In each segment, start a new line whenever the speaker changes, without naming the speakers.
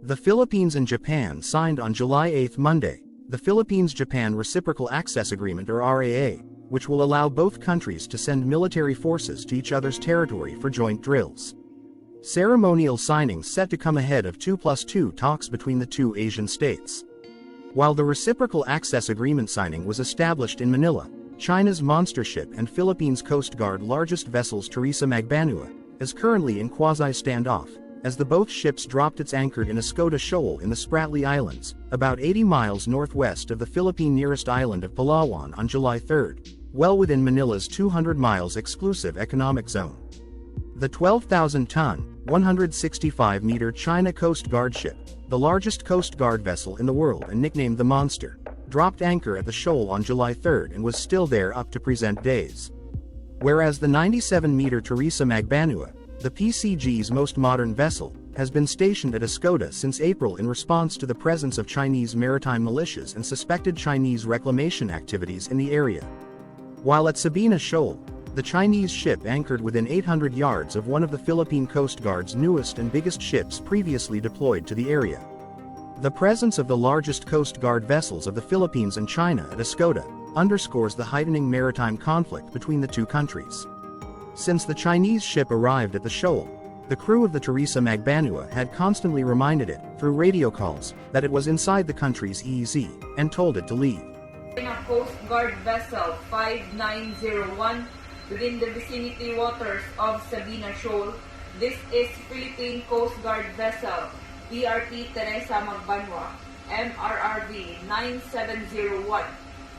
The Philippines and Japan signed on July 8 Monday, the Philippines-Japan Reciprocal Access Agreement or RAA, which will allow both countries to send military forces to each other's territory for joint drills. Ceremonial signings set to come ahead of 2+2 talks between the two Asian states. While the Reciprocal Access Agreement signing was established in Manila, China's monster ship and Philippines Coast Guard largest Vessels Theresa Magbanua is currently in quasi standoff, as the both ships dropped its anchor in Escoda Shoal in the Spratly Islands, about 80 miles northwest of the Philippine nearest island of Palawan on July 3, well within Manila's 200 miles exclusive economic zone. The 12,000-ton, 165-meter China Coast Guard ship, the largest Coast Guard vessel in the world and nicknamed the Monster, dropped anchor at the shoal on July 3 and was still there up to present days. Whereas the 97-meter Teresa Magbanua, the PCG's most modern vessel, has been stationed at Escoda since April in response to the presence of Chinese maritime militias and suspected Chinese reclamation activities in the area. While at Sabina Shoal, the Chinese ship anchored within 800 yards of one of the Philippine Coast Guard's newest and biggest ships previously deployed to the area. The presence of the largest Coast Guard vessels of the Philippines and China at Escoda underscores the heightening maritime conflict between the two countries. Since the Chinese ship arrived at the shoal, the crew of the Teresa Magbanua had constantly reminded it, through radio calls, that it was inside the country's EEZ, and told it to leave.
Coast Guard vessel 5901 within the vicinity waters of Sabina Shoal. This is Philippine Coast Guard vessel PRT Teresa Magbanua, MRRV 9701.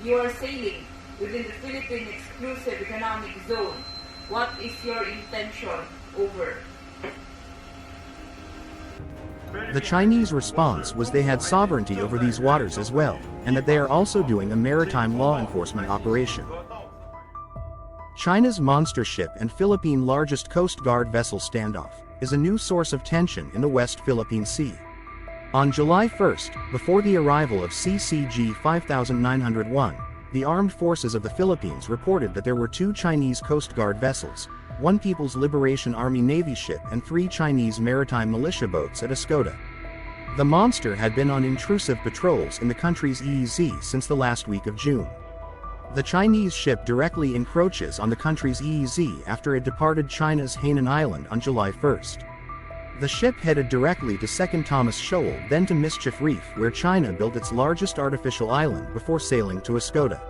You are sailing within the Philippine Exclusive Economic Zone. What is your intention? Over.
The Chinese response was they had sovereignty over these waters as well, and that they are also doing a maritime law enforcement operation. China's monster ship and Philippine largest Coast Guard vessel Standoff is a new source of tension in the West Philippine Sea. On July 1, before the arrival of CCG 5901, the Armed Forces of the Philippines reported that there were 2 Chinese Coast Guard vessels, 1 People's Liberation Army Navy ship and 3 Chinese maritime militia boats at Escoda. The Monster had been on intrusive patrols in the country's EEZ since the last week of June. The Chinese ship directly encroaches on the country's EEZ after it departed China's Hainan Island on July 1. The ship headed directly to Second Thomas Shoal, then to Mischief Reef, where China built its largest artificial island before sailing to Escoda.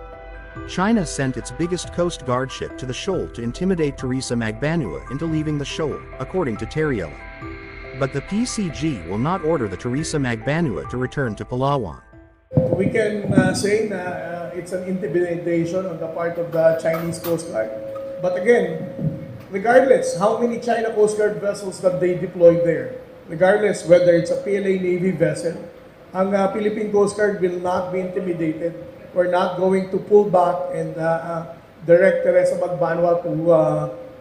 China sent its biggest Coast Guard ship to the shoal to intimidate Teresa Magbanua into leaving the shoal, according to Teresa. But the PCG will not order the Teresa Magbanua to return to Palawan.
We can say that it's an intimidation on the part of the Chinese Coast Guard. But again, regardless how many China Coast Guard vessels that they deployed there, regardless whether it's a PLA Navy vessel, ang Philippine Coast Guard will not be intimidated. We're not going to pull back and direct Teresa Magbanua to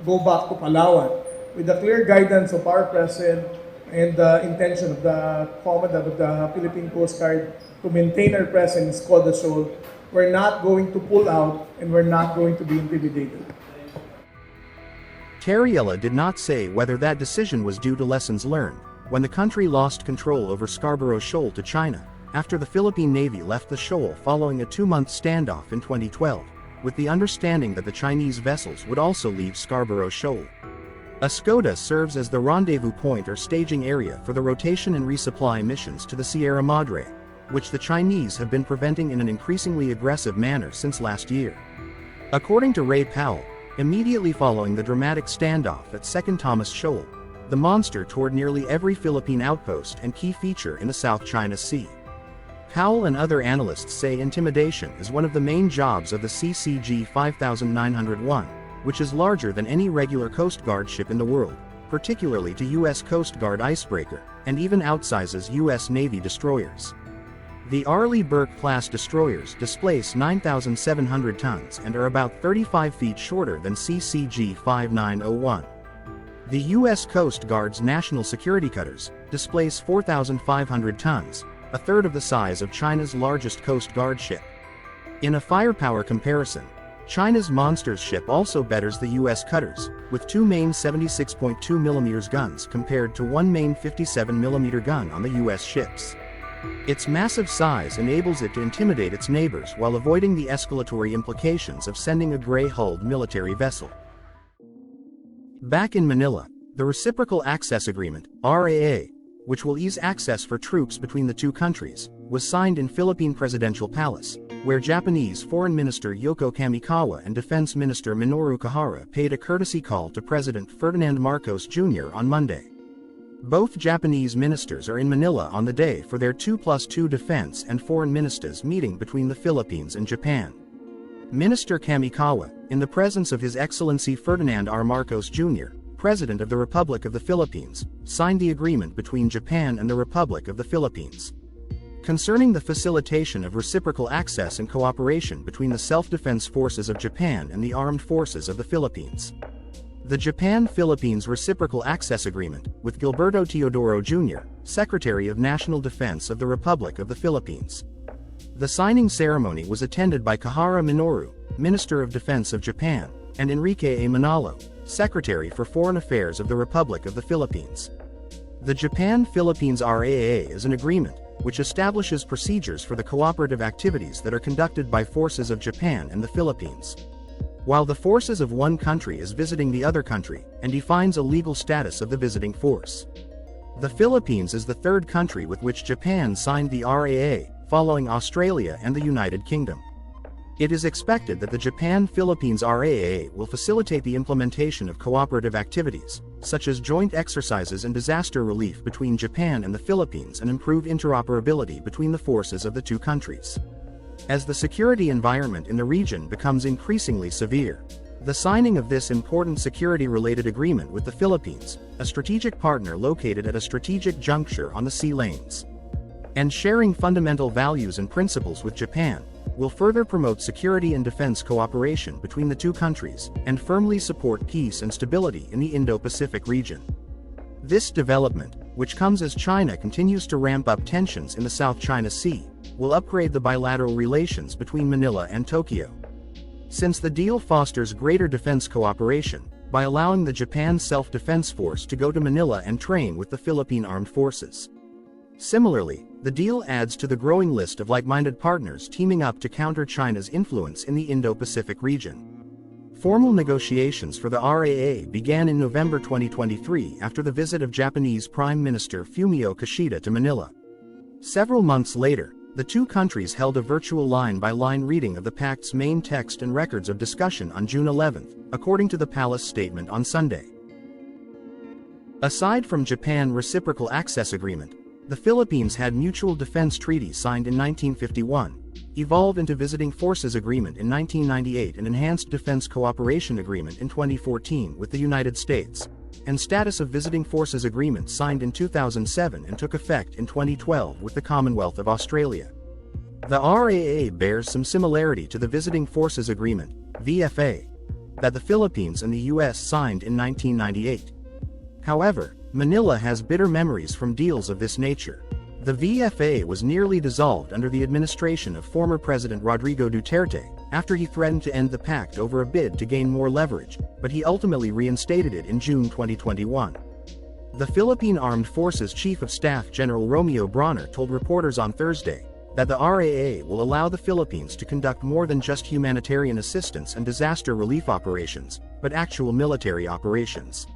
go back to Palawan. With the clear guidance of our President and the intention of the Commandant of the Philippine Coast Guard to maintain our presence in Escoda Shoal, we're not going to pull out and we're not going to be intimidated.
Teresa did not say whether that decision was due to lessons learned when the country lost control over Scarborough Shoal to China, after the Philippine Navy left the shoal following a 2-month standoff in 2012, with the understanding that the Chinese vessels would also leave Scarborough Shoal. Escoda serves as the rendezvous point or staging area for the rotation and resupply missions to the Sierra Madre, which the Chinese have been preventing in an increasingly aggressive manner since last year. According to Ray Powell, immediately following the dramatic standoff at Second Thomas Shoal, the Monster toured nearly every Philippine outpost and key feature in the South China Sea. Powell and other analysts say intimidation is one of the main jobs of the CCG 5901, which is larger than any regular Coast Guard ship in the world, particularly to U.S. Coast Guard icebreaker, and even outsizes U.S. Navy destroyers. The Arleigh Burke-class destroyers displace 9,700 tons and are about 35 feet shorter than CCG 5901. The U.S. Coast Guard's national security cutters displace 4,500 tons, a third of the size of China's largest Coast Guard ship. In a firepower comparison, China's Monsters ship also betters the US cutters, with two main 76.2mm guns compared to one main 57mm gun on the US ships. Its massive size enables it to intimidate its neighbors while avoiding the escalatory implications of sending a gray-hulled military vessel. Back in Manila, the Reciprocal Access Agreement, RAA, which will ease access for troops between the two countries, was signed in Philippine Presidential Palace, where Japanese Foreign Minister Yoko Kamikawa and Defense Minister Minoru Kihara paid a courtesy call to President Ferdinand Marcos Jr. on Monday. Both Japanese ministers are in Manila on the day for their 2+2 defense and foreign ministers meeting between the Philippines and Japan. Minister Kamikawa, in the presence of His Excellency Ferdinand R. Marcos Jr., President of the Republic of the Philippines, signed the agreement between Japan and the Republic of the Philippines concerning the facilitation of reciprocal access and cooperation between the self-defense forces of Japan and the armed forces of the Philippines. The Japan-Philippines Reciprocal Access Agreement, with Gilberto Teodoro Jr., Secretary of National Defense of the Republic of the Philippines. The signing ceremony was attended by Kihara Minoru, Minister of Defense of Japan, and Enrique A. Manalo, Secretary for Foreign Affairs of the Republic of the Philippines. The Japan-Philippines RAA is an agreement which establishes procedures for the cooperative activities that are conducted by forces of Japan and the Philippines, while the forces of one country is visiting the other country, and defines a legal status of the visiting force. The Philippines is the third country with which Japan signed the RAA, following Australia and the United Kingdom. It is expected that the Japan-Philippines RAA will facilitate the implementation of cooperative activities, such as joint exercises and disaster relief between Japan and the Philippines, and improve interoperability between the forces of the two countries. As the security environment in the region becomes increasingly severe, the signing of this important security-related agreement with the Philippines, a strategic partner located at a strategic juncture on the sea lanes, and sharing fundamental values and principles with Japan, will further promote security and defense cooperation between the two countries, and firmly support peace and stability in the Indo-Pacific region. This development, which comes as China continues to ramp up tensions in the South China Sea, will upgrade the bilateral relations between Manila and Tokyo. Since the deal fosters greater defense cooperation, by allowing the Japan Self-Defense Force to go to Manila and train with the Philippine Armed Forces. Similarly, the deal adds to the growing list of like-minded partners teaming up to counter China's influence in the Indo-Pacific region. Formal negotiations for the RAA began in November 2023 after the visit of Japanese Prime Minister Fumio Kishida to Manila. Several months later, the two countries held a virtual line-by-line reading of the pact's main text and records of discussion on June 11, according to the Palace statement on Sunday. Aside from Japan Reciprocal Access Agreement, the Philippines had Mutual Defense Treaty signed in 1951, evolved into Visiting Forces Agreement in 1998 and Enhanced Defense Cooperation Agreement in 2014 with the United States, and Status of Visiting Forces Agreement signed in 2007 and took effect in 2012 with the Commonwealth of Australia. The RAA bears some similarity to the Visiting Forces Agreement, VFA, that the Philippines and the US signed in 1998. However, Manila has bitter memories from deals of this nature. The VFA was nearly dissolved under the administration of former President Rodrigo Duterte, after he threatened to end the pact over a bid to gain more leverage, but he ultimately reinstated it in June 2021. The Philippine Armed Forces Chief of Staff General Romeo Brawner told reporters on Thursday that the RAA will allow the Philippines to conduct more than just humanitarian assistance and disaster relief operations, but actual military operations.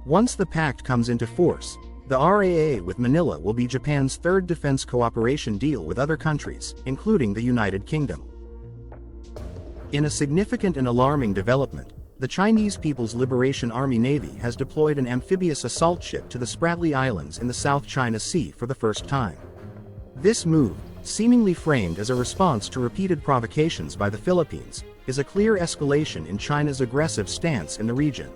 Once the pact comes into force, the RAA with Manila will be Japan's third defense cooperation deal with other countries, including the United Kingdom. In a significant and alarming development, the Chinese People's Liberation Army Navy has deployed an amphibious assault ship to the Spratly Islands in the South China Sea for the first time. This move, seemingly framed as a response to repeated provocations by the Philippines, is a clear escalation in China's aggressive stance in the region.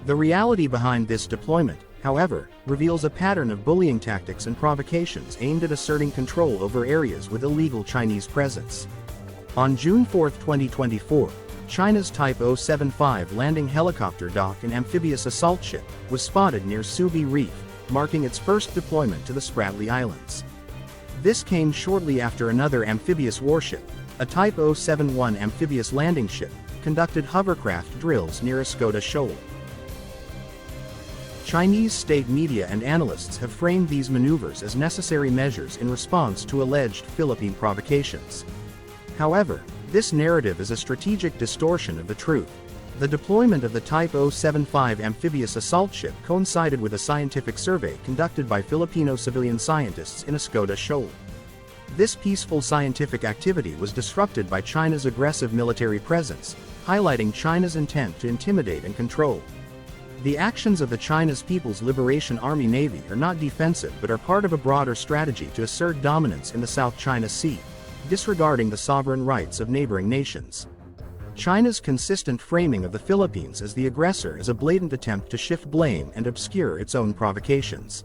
The reality behind this deployment, however, reveals a pattern of bullying tactics and provocations aimed at asserting control over areas with illegal Chinese presence. On June 4, 2024, China's Type 075 landing helicopter dock and amphibious assault ship was spotted near Subi Reef, marking its first deployment to the Spratly Islands. This came shortly after another amphibious warship, a Type 071 amphibious landing ship, conducted hovercraft drills near Escoda Shoal. Chinese state media and analysts have framed these maneuvers as necessary measures in response to alleged Philippine provocations. However, this narrative is a strategic distortion of the truth. The deployment of the Type 075 amphibious assault ship coincided with a scientific survey conducted by Filipino civilian scientists in Escoda Shoal. This peaceful scientific activity was disrupted by China's aggressive military presence, highlighting China's intent to intimidate and control. The actions of the China's People's Liberation Army Navy are not defensive but are part of a broader strategy to assert dominance in the South China Sea, disregarding the sovereign rights of neighboring nations. China's consistent framing of the Philippines as the aggressor is a blatant attempt to shift blame and obscure its own provocations.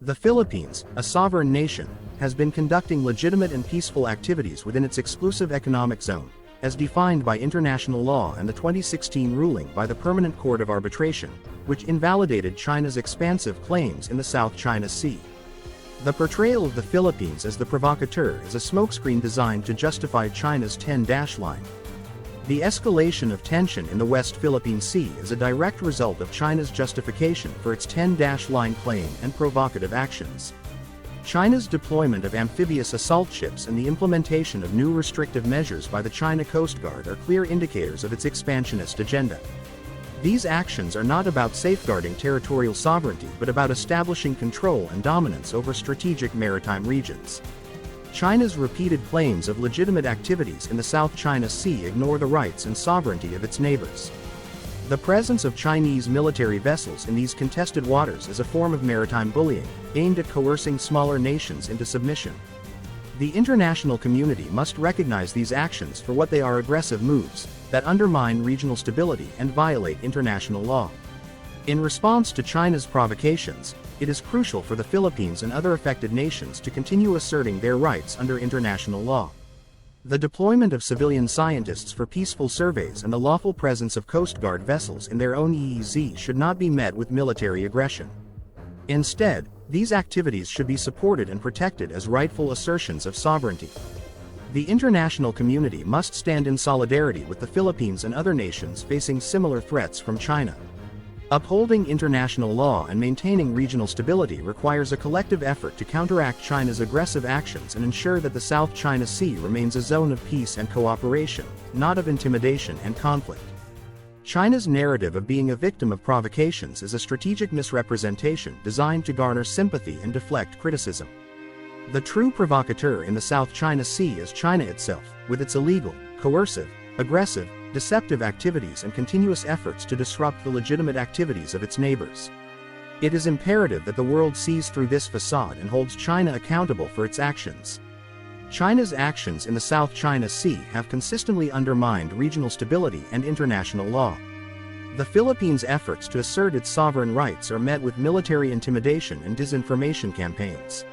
The Philippines, a sovereign nation, has been conducting legitimate and peaceful activities within its exclusive economic zone, as defined by international law and the 2016 ruling by the Permanent Court of Arbitration, which invalidated China's expansive claims in the South China Sea. The portrayal of the Philippines as the provocateur is a smokescreen designed to justify China's 10-dash line. The escalation of tension in the West Philippine Sea is a direct result of China's justification for its 10-dash line claim and provocative actions. China's deployment of amphibious assault ships and the implementation of new restrictive measures by the China Coast Guard are clear indicators of its expansionist agenda. These actions are not about safeguarding territorial sovereignty but about establishing control and dominance over strategic maritime regions. China's repeated claims of legitimate activities in the South China Sea ignore the rights and sovereignty of its neighbors. The presence of Chinese military vessels in these contested waters is a form of maritime bullying, aimed at coercing smaller nations into submission. The international community must recognize these actions for what they are: aggressive moves that undermine regional stability and violate international law. In response to China's provocations, it is crucial for the Philippines and other affected nations to continue asserting their rights under international law. The deployment of civilian scientists for peaceful surveys and the lawful presence of Coast Guard vessels in their own EEZ should not be met with military aggression. Instead, these activities should be supported and protected as rightful assertions of sovereignty. The international community must stand in solidarity with the Philippines and other nations facing similar threats from China. Upholding international law and maintaining regional stability requires a collective effort to counteract China's aggressive actions and ensure that the South China Sea remains a zone of peace and cooperation, not of intimidation and conflict. China's narrative of being a victim of provocations is a strategic misrepresentation designed to garner sympathy and deflect criticism. The true provocateur in the South China Sea is China itself, with its illegal, coercive, aggressive, deceptive activities and continuous efforts to disrupt the legitimate activities of its neighbors. It is imperative that the world sees through this facade and holds China accountable for its actions. China's actions in the South China Sea have consistently undermined regional stability and international law. The Philippines' efforts to assert its sovereign rights are met with military intimidation and disinformation campaigns.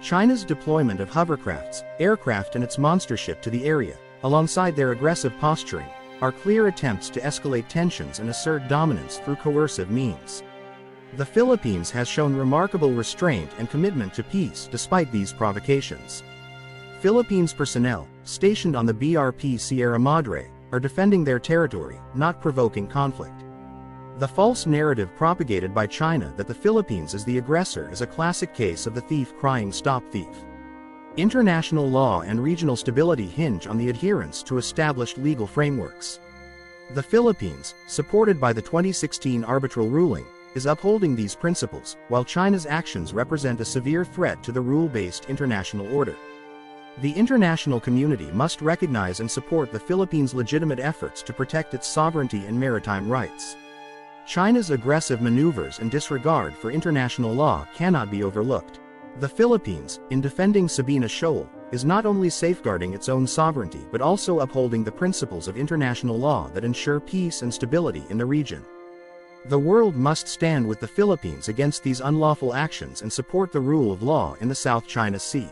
China's deployment of hovercrafts, aircraft and its monster ship to the area, alongside their aggressive posturing, are clear attempts to escalate tensions and assert dominance through coercive means. The Philippines has shown remarkable restraint and commitment to peace despite these provocations. Philippines personnel, stationed on the BRP Sierra Madre, are defending their territory, not provoking conflict. The false narrative propagated by China that the Philippines is the aggressor is a classic case of the thief crying "Stop thief." International law and regional stability hinge on the adherence to established legal frameworks. The Philippines, supported by the 2016 arbitral ruling, is upholding these principles, while China's actions represent a severe threat to the rule-based international order. The international community must recognize and support the Philippines' legitimate efforts to protect its sovereignty and maritime rights. China's aggressive maneuvers and disregard for international law cannot be overlooked. The Philippines, in defending Sabina Shoal, is not only safeguarding its own sovereignty but also upholding the principles of international law that ensure peace and stability in the region. The world must stand with the Philippines against these unlawful actions and support the rule of law in the South China Sea.